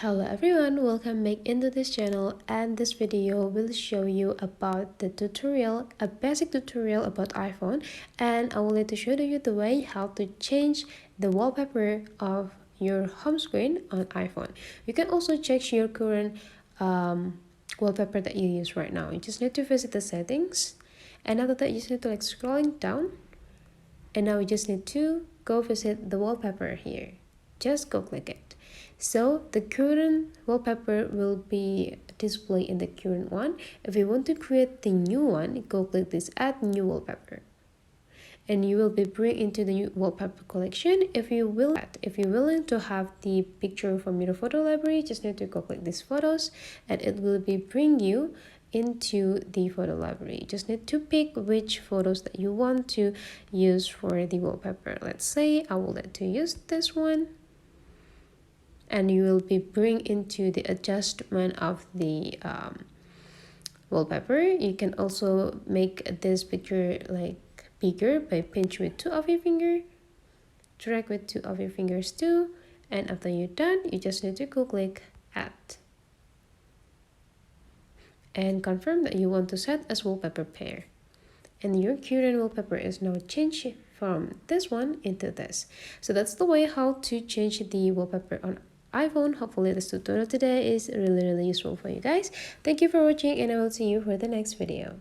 Hello everyone, welcome back into this channel, and this video will show you about the tutorial, a basic tutorial about iPhone, and I would like to show you the way how to change the wallpaper of your home screen on iPhone. You can also check your current wallpaper that you use right now. You just need to visit the settings, and after that you just need to scrolling down, and now you just need to go visit the wallpaper here. Just go click it. So the current wallpaper will be displayed in the current one. If you want to create the new one, go click this add new wallpaper, and you will be bring into the new wallpaper collection. If you're willing to have the picture from your photo library, just need to go click these photos, and it will be bring you into the photo library. Just need to pick which photos that you want to use for the wallpaper. Let's say I would like to use this one, and you will be bring into the adjustment of the wallpaper. You can also make this picture like bigger by pinch with two of your finger, drag with two of your fingers too, and after you're done, you just need to go click add and confirm that you want to set as wallpaper pair, and your current wallpaper is now changed from this one into this. So that's the way how to change the wallpaper on iPhone. Hopefully this tutorial today is really useful for you guys. Thank you for watching, and I will see you for the next video.